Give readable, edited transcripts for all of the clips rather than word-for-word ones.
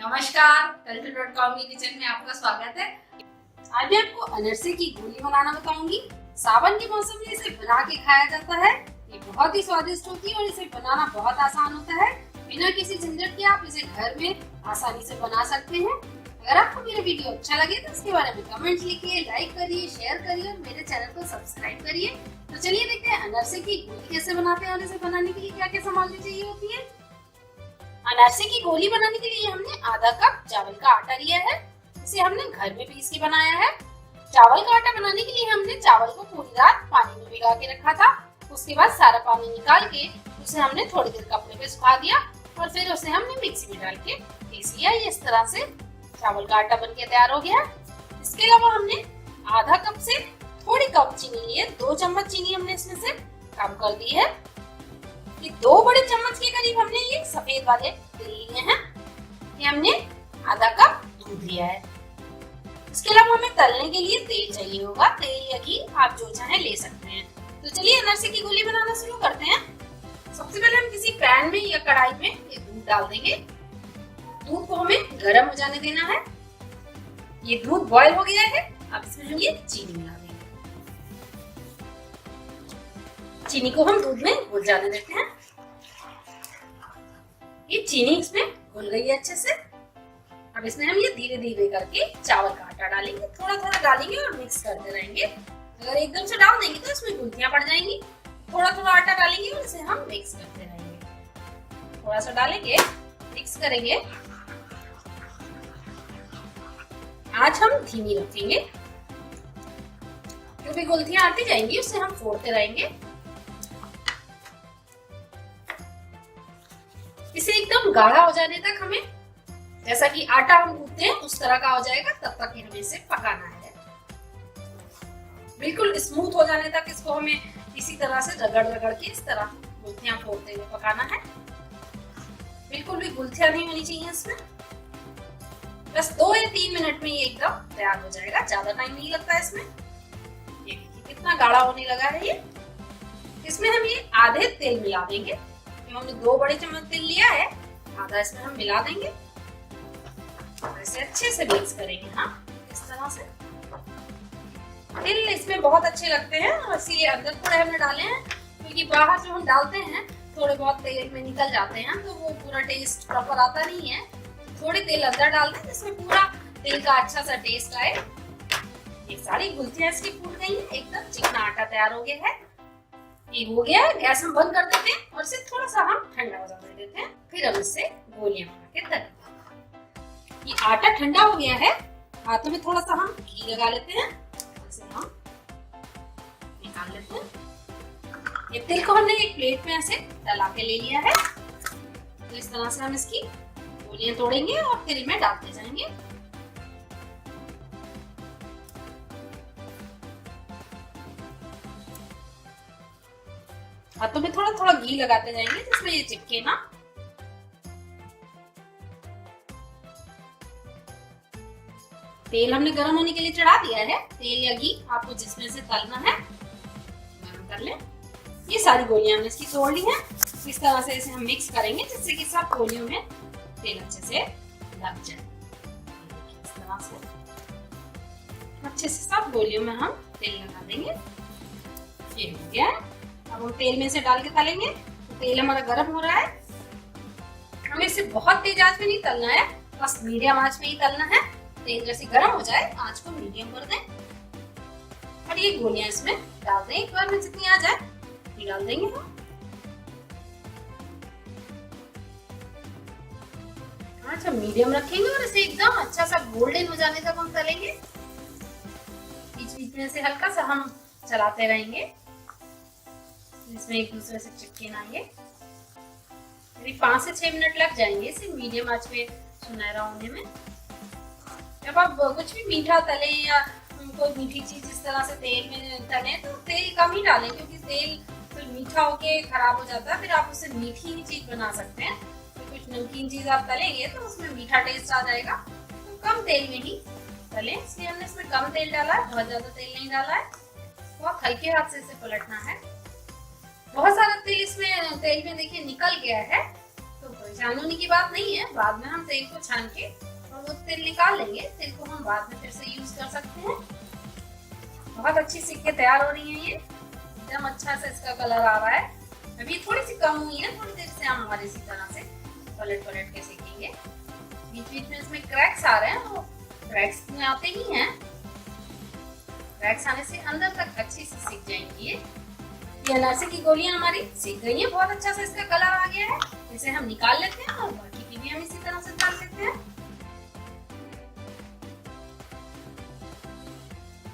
नमस्कार, culture.com के kitchen में आपका स्वागत है। आज मैं आपको अनरसे की गोली बनाना बताऊंगी। सावन के मौसम में इसे बना के खाया जाता है। ये बहुत ही स्वादिष्ट होती है और इसे बनाना बहुत आसान होता है। बिना किसी झंझट के आप इसे घर में आसानी से बना सकते हैं। अगर आपको मेरा वीडियो अच्छा लगे तो इसके बारे में कमेंट लिखिए, लाइक करिए, शेयर करिए और मेरे चैनल को सब्सक्राइब करिए। तो चलिए देखते हैं अनरसे की गोली कैसे बनाते हैं और इसे बनाने के लिए क्या क्या सामग्री चाहिए होती है। अनरसे की गोली बनाने के लिए हमने आधा कप चावल का आटा लिया है। इसे हमने घर में पीस के बनाया है। चावल का आटा बनाने के लिए हमने चावल को पूरी रात पानी में भिगा के रखा था। उसके बाद सारा पानी निकाल के उसे हमने थोड़ी देर कपड़े पे सुखा दिया और फिर उसे हमने मिक्सी में डाल के पीस लिया। ये इस तरह से चावल का आटा बनके तैयार हो गया। इसके अलावा हमने आधा कप से थोड़ी कम चीनी ली है। 2 चम्मच चीनी हमने इसमें से कम कर दी है। ये 2 बड़े चम्मच के करीब हमने ये सफेद वाले तिल लिए हैं। ये हमने आधा कप दूध लिया है। इसके अलावा हमें तलने के लिए तेल चाहिए होगा। तेल या घी आप जो चाहे ले सकते हैं। तो चलिए अनरसे की गोली बनाना शुरू करते हैं। सबसे पहले हम किसी पैन में या कढ़ाई में ये दूध डाल देंगे। दूध को हमें गर्म हो जाने देना है। ये दूध बॉयल हो गया है। अब इसमें हम ये चीनी मिला देंगे। चीनी को हम दूध में घुल जाने देते हैं। ये चीनी इसमें घुल गई है अच्छे से। अब इसमें हम ये धीरे धीरे करके चावल का आटा डालेंगे। थोड़ा थोड़ा डालेंगे और मिक्स करते रहेंगे। अगर एकदम से डाल देंगे तो इसमें गुठलियां पड़ जाएंगी। थोड़ा थोड़ा आटा डालेंगे और इसे हम मिक्स करते रहेंगे। थोड़ा सा डालेंगे, मिक्स करेंगे। आज हम धीमी रखेंगे क्योंकि गुठलियां आती जाएंगी, उससे हम फोड़ते रहेंगे। इसे एकदम गाढ़ा हो जाने तक हमें, जैसा कि आटा हम गूंथते हैं उस तरह का हो जाएगा, तब तक हमें इसे पकाना है। बिल्कुल स्मूथ हो जाने तक इसको हमें इसी तरह से रगड़ रगड़ के इस तरह गुठलियां फोड़ते हुए पकाना है। बिल्कुल भी गुठलियां नहीं होनी चाहिए इसमें। बस 2 या 3 मिनट में ये एकदम तैयार हो जाएगा। ज्यादा टाइम नहीं लगता इसमें। ये देखिए कितना गाढ़ा होने लगा है ये। इसमें हम ये आधे तेल मिला देंगे। हमने 2 बड़े चम्मच तेल लिया है, आधा इसमें हम मिला देंगे और इसे अच्छे से मिक्स करेंगे। हाँ, इस तरह से। तिल इसमें बहुत अच्छे लगते हैं और इसीलिए अंदर थोड़े हमने डाले हैं, क्योंकि बाहर जो हम डालते हैं थोड़े बहुत तेल में निकल जाते हैं तो वो पूरा टेस्ट प्रॉपर आता नहीं है। थोड़े तेल अंदर डाल दें जिसमें पूरा तेल का अच्छा सा टेस्ट आए। ये सारी गुठलियां इसकी फूल गई है। एकदम चिकना आटा तैयार हो गया है। ये हो गया है। गैस हम बंद कर देते हैं और इसे थोड़ा सा हम ठंडा हो जाने देते हैं। फिर हम इससे गोलियां बना के तलेंगे। ये आटा ठंडा हो गया है। हाथों में थोड़ा सा हम घी लगा लेते हैं। इसे हम निकाल लेते हैं। ये तिल को हमने एक प्लेट में ऐसे डला के ले लिया है। तो इस तरह से हम इसकी गोलियां तोड़ेंगे और तिल में डालते जाएंगे। हाथों में थोड़ा थोड़ा घी लगाते जाएंगे जिसमें ये चिपके ना। तेल हमने गर्म होने के लिए चढ़ा दिया है। तेल या घी आपको जिसमें से तलना है गर्म कर लें। ये सारी गोलियां हमने इसकी तोड़ ली हैं। इस तरह से इसे हम मिक्स करेंगे जिससे कि सब गोलियों में तेल अच्छे से लग जाए। इस तरह से अच्छे से सब गोलियों में हम तेल लगा देंगे। ये हो गया है। अब हम तेल में से डाल के तलेंगे। तो तेल हमारा गर्म हो रहा है। हमें इसे बहुत तेज आंच में नहीं तलना है, बस मीडियम आंच में ही तलना है। तेल जैसे गर्म हो जाए आंच को मीडियम कर दें और ये गोलियां इसमें डाल दें। एक बार में जितनी आ जाए ये डाल देंगे हम। आंच हम मीडियम रखेंगे और इसे एकदम अच्छा सा गोल्डन हो जाने तक हम तलेंगे। बीच बीच में से हल्का सा हम चलाते रहेंगे जिसमें एक दूसरे से चिपके ना आएंगे। 5 से 6 मिनट लग जाएंगे इसे मीडियम आंच पे सुनहरा होने में। जब आप कुछ भी मीठा तले या कोई मीठी चीज इस तरह से तेल में तले तो तेल कम ही डालें, क्योंकि तेल फिर मीठा होके खराब हो जाता है। फिर आप उसे मीठी ही चीज बना सकते हैं। तो कुछ नमकीन चीज आप तलेंगे तो उसमें मीठा टेस्ट आ जाएगा। तो कम तेल में ही तलें, इसलिए हमने इसमें कम तेल डाला है, बहुत ज्यादा तेल नहीं डाला है। बहुत हल्के हाथ से इसे पलटना है। बहुत सारा तेल इसमें तेल में देखिए निकल गया है, तो परेशान होने की बात नहीं है, बाद में हम तेल को छान के और वो तेल निकाल लेंगे। तेल को हम बाद में फिर से यूज कर सकते हैं। बहुत अच्छी सिक्के तैयार हो रही हैं, ये एकदम अच्छा से इसका कलर आ रहा है। अभी थोड़ी सी कम हुई है, थोड़ी देर से हम और इसी तरह से पलट पलट के सेकेंगे। बीच बीच में इसमें क्रैक्स आ रहे हैं, वो क्रैक्स में आते ही हैं। क्रैक्स आने से अंदर तक अच्छी से सिक जाएंगी। ये अनारसे की गोलियां हमारी सिक गई हैं, बहुत अच्छा से इसका कलर आ गया है। इसे हम निकाल लेते हैं और बाकी की भी हम इसी तरह से डाल लेते हैं।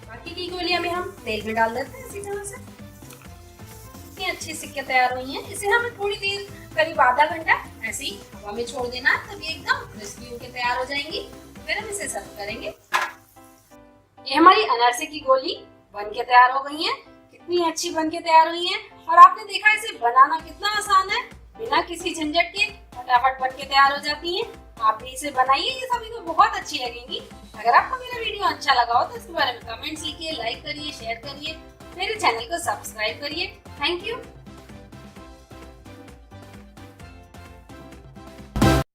बाकी की गोलियां भी हम तेल में डाल देते हैं इसी तरह से। इतनी अच्छी सिक्के तैयार हुई हैं। इसे हमें थोड़ी देर, करीब आधा घंटा ऐसे ही हवा में छोड़ देना है, तब ये एकदम क्रिस्पी होकर तैयार हो जाएंगी। फिर हम इसे सर्व करेंगे। ये हमारी अनारसे की गोली बनके तैयार हो गई है। कितनी अच्छी बनके तैयार हुई है और आपने देखा इसे बनाना कितना आसान है, बिना किसी झंझट के फटाफट बनके तैयार हो जाती है। आप भी इसे बनाइए, ये सभी को बहुत अच्छी लगेंगी। अगर आपको मेरा वीडियो अच्छा लगा हो तो इसके बारे में कमेंट्स लिखिए, लाइक करिए, शेयर करिए, मेरे चैनल को सब्सक्राइब करिए। Thank you.